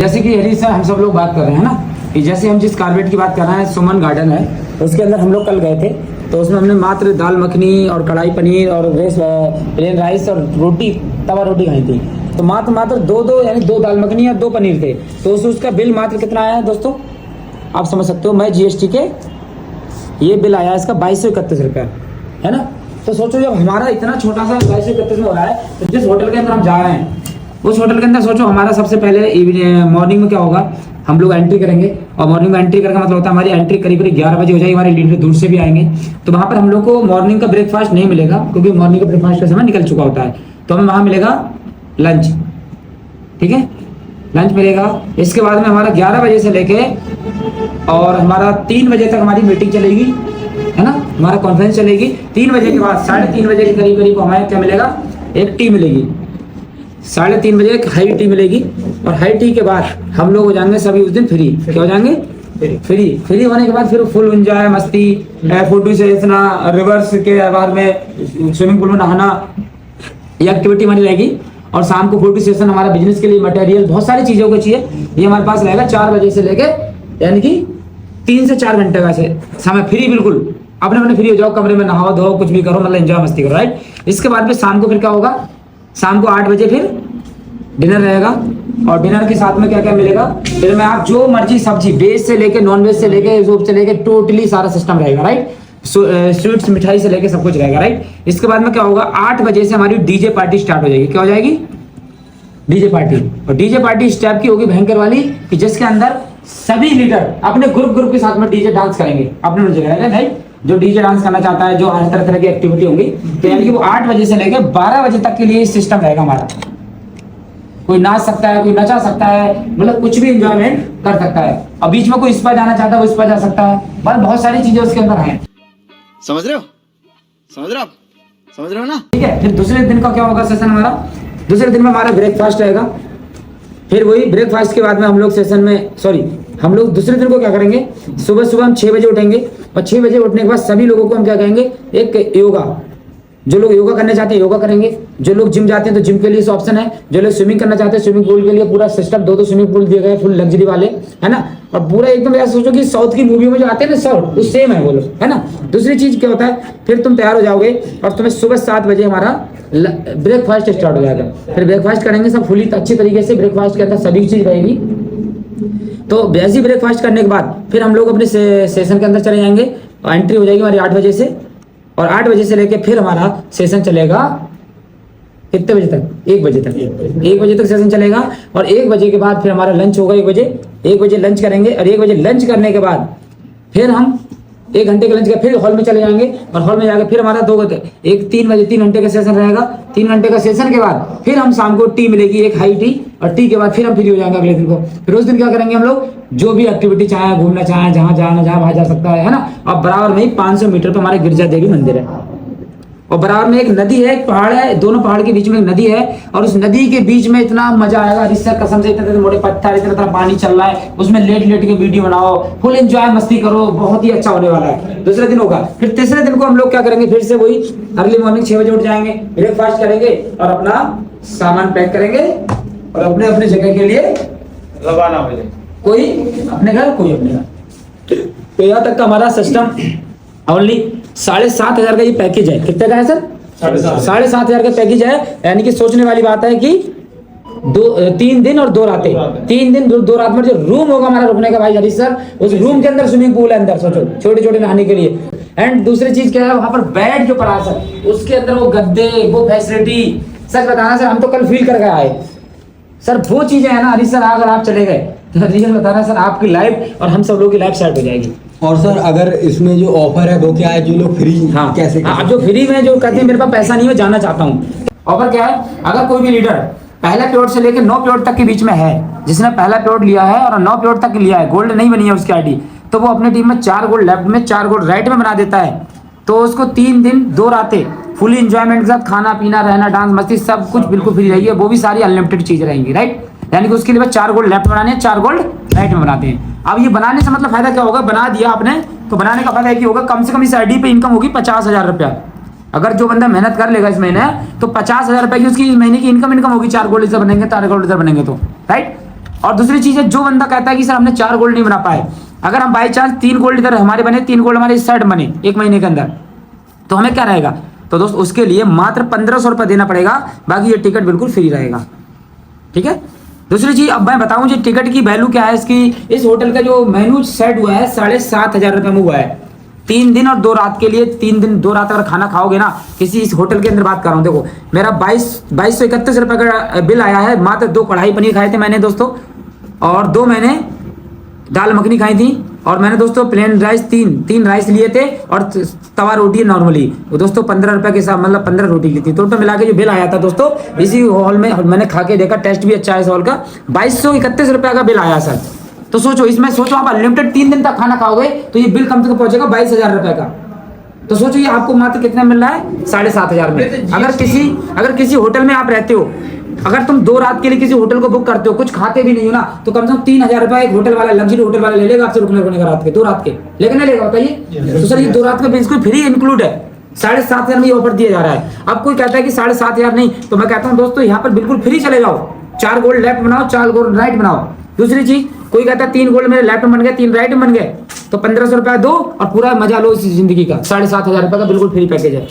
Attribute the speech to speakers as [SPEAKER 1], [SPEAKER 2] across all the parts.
[SPEAKER 1] जैसे कि हरी सर हम सब लोग बात कर रहे हैं ना कि जैसे हम जिस कारपेट की बात कर रहे हैं सुमन गार्डन है, उसके अंदर हम लोग कल गए थे तो उसमें हमने मात्र दाल मखनी और कढ़ाई पनीर और प्लेन राइस और रोटी तवा रोटी खाई थी। तो मात्र दो यानी 2 दाल मखनी और 2 पनीर थे। तो उसका बिल मात्र कितना आया है दोस्तों, आप समझ सकते हो। मैं जीएसटी के ये बिल आया इसका 2231 रुपया, है ना। तो सोचो जब हमारा इतना छोटा सा 2231 में हो रहा है, तो जिस होटल के अंदर हम जा रहे हैं उस होटल के अंदर सोचो हमारा सबसे पहले मॉर्निंग में क्या होगा, हम लोग एंट्री करेंगे। और मॉर्निंग में एंट्री करने का मतलब होता है हमारी एंट्री करीब 11 बजे हो जाएगी, हमारे लीडर दूर से भी आएंगे। तो वहाँ पर हम लोग को मॉर्निंग का ब्रेकफास्ट नहीं मिलेगा क्योंकि मॉर्निंग का ब्रेकफास्ट का समय निकल चुका होता है। तो हमें वहाँ मिलेगा लंच, ठीक है, लंच मिलेगा। इसके बाद में हमारा 11 बजे से लेके और हमारा 3 बजे तक हमारी मीटिंग चलेगी, है ना, हमारा कॉन्फ्रेंस चलेगी। 3 बजे के बाद 3:30 बजे के करीब हमें क्या मिलेगा, एक टी मिलेगी। 3:30 बजे एक हाई टी मिलेगी और हाई टी के बाद हम लोग हो जाएंगे सभी उस दिन फ्री। क्या हो जाएंगे, फ्री होने के बाद फिर फुल एंजॉय मस्ती, फोटो सेशन, रिवर्स के बाहर में स्विमिंग पूल में नहाना, ये एक्टिविटी हमारी रहेगी। और शाम को फोटो सेशन, हमारा बिजनेस के लिए मटेरियल, बहुत सारी चीजों को चाहिए, ये हमारे पास रहेगा 4 बजे से लेके यानी कि 3 से 4 घंटे का समय फ्री, बिल्कुल अपने फ्री हो जाओ, कमरे में नहाओ धो कुछ भी करो, मतलब एंजॉय मस्ती करो, राइट। इसके बाद फिर शाम को फिर क्या होगा, शाम को 8 बजे फिर डिनर रहेगा। और डिनर के साथ में क्या क्या मिलेगा, फिर में आप जो मर्जी सब्जी, वेज से लेके नॉन वेज से लेके सूप से लेके टोटली सारा सिस्टम रहेगा, राइट। स्वीट्स मिठाई से लेके सब कुछ रहेगा, राइट। इसके बाद में क्या होगा, 8 बजे से हमारी डीजे पार्टी स्टार्ट हो जाएगी। क्या हो जाएगी, डीजे पार्टी। और डीजे पार्टी इस टाइप की होगी भयंकर वाली कि जिसके अंदर सभी लीडर अपने ग्रुप के साथ में डीजे डांस करेंगे अपने जगह, राइट। जो डीजे डांस करना चाहता है, जो हर तरह की एक्टिविटी होंगी, तो यानी कि वो 8 बजे से लेकर 12 बजे तक के लिए सिस्टम रहेगा हमारा। कोई नाच सकता है, कोई नचा सकता है, मतलब कुछ भी एंजॉयमेंट कर सकता है। और बीच में कोई स्पा जाना चाहता है वो स्पा जा सकता है, बस बहुत सारी चीजें उसके अंदर हैं।
[SPEAKER 2] समझ रहे हो ना,
[SPEAKER 1] ठीक है। फिर दूसरे दिन का क्या होगा सेशन हमारा, दूसरे दिन में हमारा ब्रेकफास्ट रहेगा। फिर वही ब्रेकफास्ट के बाद में हम लोग सेशन में हम लोग दूसरे दिन को क्या करेंगे, सुबह हम 6 बजे उठेंगे और 6 बजे उठने के बाद सभी लोगों को हम क्या कहेंगे, एक योगा, जो लोग योगा करने चाहते हैं योगा करेंगे, जो लोग जिम जाते हैं तो जिम के लिए ऑप्शन है, जो लोग स्विमिंग करना चाहते हैं स्विमिंग पूल के लिए पूरा सिस्टम, 2 स्विमिंग पूल दिए गए फुल लग्जरी वाले, है ना। और पूरा एकदम ऐसा सोचो कि साउथ की मूवी में जो आते हैं ना साउथ, वो सेम है वो लोग, है ना। दूसरी चीज क्या होता है, फिर तुम तैयार हो जाओगे और तुम्हें सुबह 7 बजे हमारा ब्रेकफास्ट स्टार्ट हो जाएगा। फिर ब्रेकफास्ट करेंगे सब फुली अच्छी तरीके से, ब्रेकफास्ट के अंदर सभी चीज रहेगी। तो वैसे ब्रेकफास्ट करने के बाद फिर हम लोग अपने सेशन के अंदर चले जाएंगे और एंट्री हो जाएगी हमारी 8 बजे से। और 8 बजे से लेके फिर हमारा सेशन चलेगा कितने बजे तक, 1 बजे तक, 1 बजे तक सेशन चलेगा। और 1 बजे के बाद फिर हमारा लंच होगा, 1 बजे लंच करेंगे। और 1 बजे लंच करने के बाद फिर हम 1 घंटे का लंच कर फिर हॉल में चले जाएंगे और हॉल में जाकर फिर हमारा 3 बजे 3 घंटे का सेशन रहेगा। 3 घंटे का सेशन के बाद फिर हम शाम को टी मिलेगी, एक हाई टी, और टी के बाद फिर हम फ्री हो जाएंगे अगले दिन को। फिर उस दिन क्या करेंगे हम लोग, जो भी एक्टिविटी चाहे, घूमना चाहे, जहाँ वहाँ जा सकता है ना। और बराबर में ही 500 मीटर पर हमारे गिरजा देवी मंदिर है और बराबर में एक नदी है, एक पहाड़ है, दोनों पहाड़ के बीच में एक नदी है। और उस नदी के बीच में इतना मजा आएगा, रिश्ता कसम से, इतने मोटे पत्थर, इतना पानी चल रहा है, उसमें लेट के वीडियो बनाओ, फुल एंजॉय मस्ती करो, बहुत ही अच्छा होने वाला है। दूसरे दिन होगा। फिर तीसरे दिन को हम लोग क्या करेंगे, फिर से वही अर्ली मॉर्निंग 6 बजे उठ जाएंगे, ब्रेकफास्ट करेंगे और अपना सामान पैक करेंगे और अपने अपने जगह के लिए रवाना हो जाएंगे, कोई अपने घर कोई अपने घर। तो यहाँ तक का हमारा सिस्टम ओनली 7,500 का ये पैकेज है। कितने का है सर, 7,500 का पैकेज है। यानी कि सोचने वाली बात है कि 3 दिन और 2 रातें, 3 दिन 2 रात में जो रूम होगा हमारा रुकने का भाई हरीश सर, उस रूम के अंदर स्विमिंग पूल है अंदर, सोचो छोटे नहाने के लिए। एंड दूसरी चीज क्या है, वहां पर बेड जो पड़ा है सर, उसके अंदर वो गद्दे, वो फैसिलिटी, सच बताना सर हम तो कल फील करके आए सर, वो चीजें है ना हरीश सर, अगर आप चले गए तो रियल बताना सर, आपकी लाइफ और हम सब लोगों की लाइफ सेट हो जाएगी।
[SPEAKER 3] और सर अगर इसमें जो ऑफर है वो क्या है, जो लोग फ्री कैसे
[SPEAKER 1] अब जो फ्री में जो कहते हैं मेरे पास पैसा नहीं है जाना चाहता हूँ, ऑफर क्या है, अगर कोई भी लीडर पहला प्योर से लेकर 9 प्योर तक के बीच में है, जिसने पहला प्योर लिया है और 9 प्योर तक लिया है, गोल्ड नहीं बनी है उसकी आईडी, तो वो अपनी टीम में 4 गोल्ड लेफ्ट में 4 गोल्ड राइट में बना देता है। तो उसको 3 दिन 2 रातें फुल एंजॉयमेंट के साथ खाना पीना रहना डांस मस्ती सब कुछ बिल्कुल फ्री रहेगी, वो भी सारी अनलिमिटेड चीजें रहेंगी, राइट। यानी कि उसके लिए 4 गोल्ड लेफ्ट बनाने हैं, 4 गोल्ड राइट में बनाते हैं। अब ये बनाने से मतलब फायदा क्या होगा, बना दिया आपने तो बनाने का फायदा क्या होगा, कम से कम इस आईडी पे इनकम होगी 50,000 रुपया। अगर जो बंदा मेहनत कर लेगा इस महीने तो 50,000 रुपए की उसकी महीने की इनकम होगी, 4 गोल्ड बनेंगे, 4 गोल्ड बनेंगे तो, राइट। और दूसरी चीज है, जो बंदा कहता है कि सर हमने 4 गोल्ड नहीं बना पाए, अगर हम बाई चांस 3 गोल्ड इधर हमारे बने, 3 गोल्ड हमारे इस साइड बने 1 महीने के अंदर, तो हमें क्या रहेगा? तो दोस्त उसके लिए मात्र 1500 रुपये देना पड़ेगा, बाकी ये टिकट बिल्कुल फ्री रहेगा। ठीक है। दूसरी चीज अब मैं बताऊं जी टिकट की वैल्यू क्या है इसकी। इस होटल का जो मेन्यू सेट हुआ है 7,500 रुपये में हुआ है 3 दिन और 2 रात के लिए। 3 दिन 2 रात अगर खाना खाओगे ना किसी इस होटल के अंदर, बात कर रहा हूँ, देखो मेरा 2231 रुपये का बिल आया है। मात्र 2 कढ़ाई पनीर खाए थे मैंने दोस्तों, और 2 मैंने दाल मखनी खाई थी, और मैंने दोस्तों प्लेन राइस 3 राइस लिए थे, और तवा रोटी नॉर्मली वो दोस्तों 15 रुपये के हिसाब, मतलब 15 रोटी ली थी। टोटल मिला के जो बिल आया था दोस्तों इसी हॉल में, मैंने खा के देखा, टेस्ट भी अच्छा है इस हॉल का, 2231 रुपये का बिल आया सर। तो सोचो, इसमें सोचो आप अनलिमिटेड 3 दिन तक खाना खाओगे तो ये बिल कम से कम पहुंचेगा 22,000 रुपये का। तो सोचो ये आपको मात्र कितने मिल रहा है? 7,500 में। अगर किसी होटल में आप रहते हो, अगर तुम 2 रात के लिए किसी होटल को बुक करते हो, कुछ खाते भी नहीं हो ना, तो कम से कम 3,000 रुपये एक होटल वाला, लग्जरी होटल वाला ले लेगा आपसे रुकने का रात के 2 रात के, लेकिन नहीं लेगा बताइए? तो सर ये 2 रात का बिल्कुल फ्री इंक्लूड है, 7,500 में ये ऑफर दिया जा रहा है। अब कोई कहता है कि 7,500 नहीं, तो मैं कहता हूँ दोस्तों यहाँ पर बिल्कुल फ्री चले जाओ, 4 गोल्ड लेफ्ट बनाओ, 4 गोल्ड राइट बनाओ। दूसरी चीज, कोई कहता है 3 गोल्ड मेरे लेफ्ट में बन गए, 3 राइट में बन गए, तो 1500 रुपया दो और पूरा मजा लो इस जिंदगी का। 7,500 रुपये का बिल्कुल फ्री पैकेज है।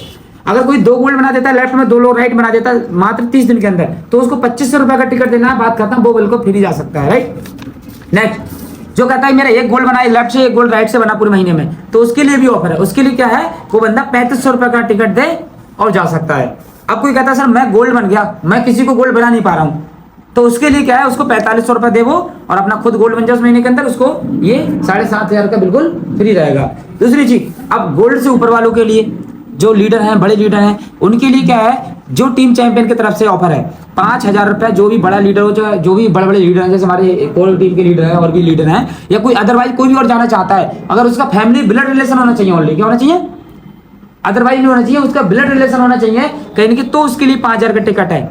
[SPEAKER 1] अगर कोई 2 गोल्ड बना देता है लेफ्ट में, 2 लोग राइट बना देता है मात्र 30 दिन के अंदर, तो उसको 2500 रुपये का टिकट देना है, बात करता हूँ, वो बिल्कुल फ्री जा सकता है। राइट। नेक्स्ट, जो कहता है मेरा 1 गोल्ड बना है लेफ्ट से, 1 गोल्ड राइट से बना पूरे महीने में, तो उसके लिए भी ऑफर है। उसके लिए क्या है, वो बंदा 3500 रुपये का टिकट दे और जा सकता है। अब कोई कहता है सर मैं गोल्ड बन गया, मैं किसी को गोल्ड बना नहीं पा रहा हूँ, तो उसके लिए क्या है, उसको 4500 रुपये देवो और अपना खुद गोल्ड बन जाओ उस महीने के अंदर, उसको ये 7,500 का बिल्कुल फ्री रहेगा। दूसरी चीज, अब गोल्ड से ऊपर वालों के लिए, जो लीडर हैं, बड़े लीडर हैं, उनके लिए क्या है, जो टीम चैंपियन की तरफ से ऑफर है 5,000 रुपये। जो भी बड़ा लीडर हो, जो भी बड़े बड़े लीडर हैं, जैसे हमारे कोर टीम के लीडर हैं और भी लीडर हैं, या कोई अदरवाइज कोई भी और जाना चाहता है, अगर उसका फैमिली ब्लड रिलेशन होना चाहिए, ऑनली क्या होना चाहिए, अदरवाइज नहीं होना चाहिए, उसका ब्लड रिलेशन होना चाहिए कहीं की, तो उसके लिए 5,000 का टिकट है।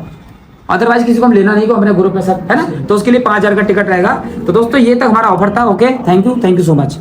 [SPEAKER 1] अदरवाइज किसी को हम लेना नहीं को अपने ग्रुप में सब है ना, तो उसके लिए 5,000 का टिकट रहेगा। तो दोस्तों ये तक हमारा ऑफर था। Okay, thank you so much.